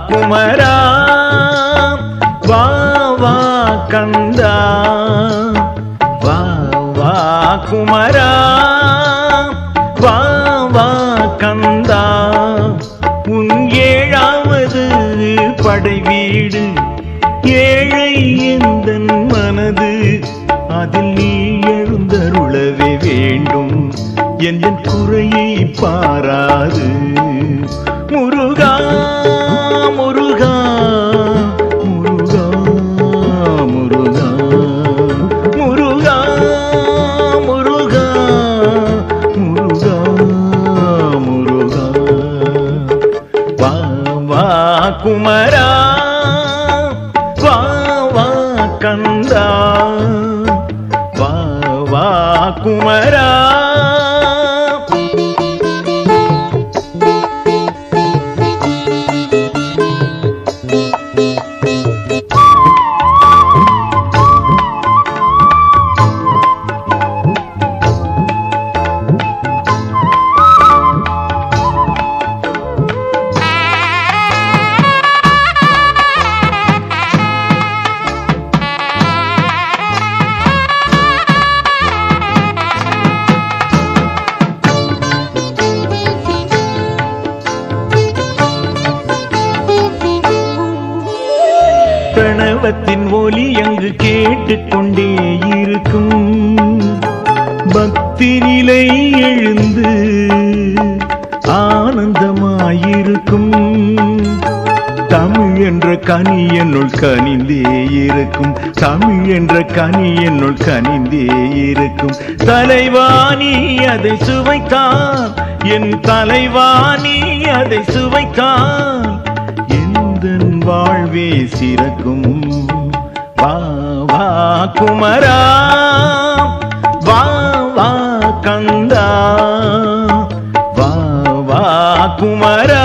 குமரா வா வா கந்தா வா வா குமரா வா வா கந்தா உன் ஏழாவது படை வீடு ஏழை எந்தன் மனது அதில் நீ எழுந்தருளவே வேண்டும் எந்தன் குறையை பாராது முருகா முருகா முருகா முருகா முருகா முருகா முருகா முருகா வா வா குமரா வா வா கந்தா வா வா குமரா பிரணவத்தின் ஒலி அங்கு கேட்டுக்கொண்டே இருக்கும் பக்தி நிலை எழுந்து ஆனந்தமாயிருக்கும் தமிழ் என்ற கனி என்னுள் கனிந்தே இருக்கும் தமிழ் என்ற கனி என்னுள் கனிந்தே இருக்கும் தலைவாணி அதை சுவைத்தான் என் தலைவாணி அதை சுவைத்தான் எந்தன் வாழ்வே சிறக்கும் வா வா குமரா வா வா கந்தா வா வா குமரா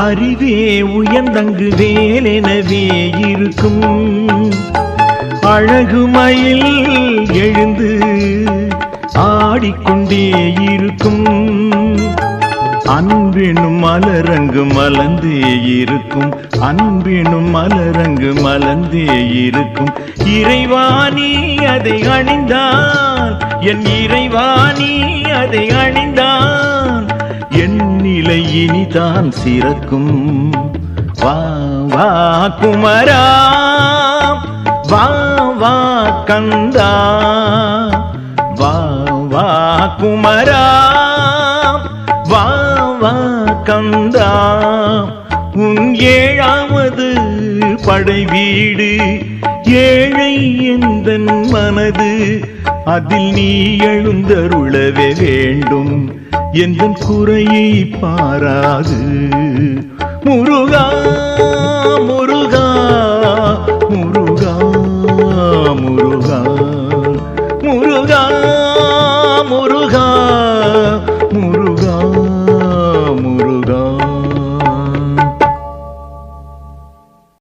அறிவே உயர்ந்தங்கு வேலெனவே இருக்கும் அழகுமயில் எழுந்து ஆடிக்கொண்டே இருக்கும் அன்பெனும் மலரங்கு மலர்ந்தே இருக்கும் அன்பெனும் மலரங்கு மலர்ந்தே இருக்கும் இறைவாணி அதை அணிந்தான் என் இறைவாணி அதை அணிந்தான் என் நிலை இனிதான் சிறக்கும் வா வா குமரா வா வா கந்தா வா வா குமரா வா வா கந்தா உன் ஏழாவது படை வீடு ஏழை எந்தன் மனது அதில் நீ எழுந்தருளவே வேண்டும் எந்தன் குறையை பாராது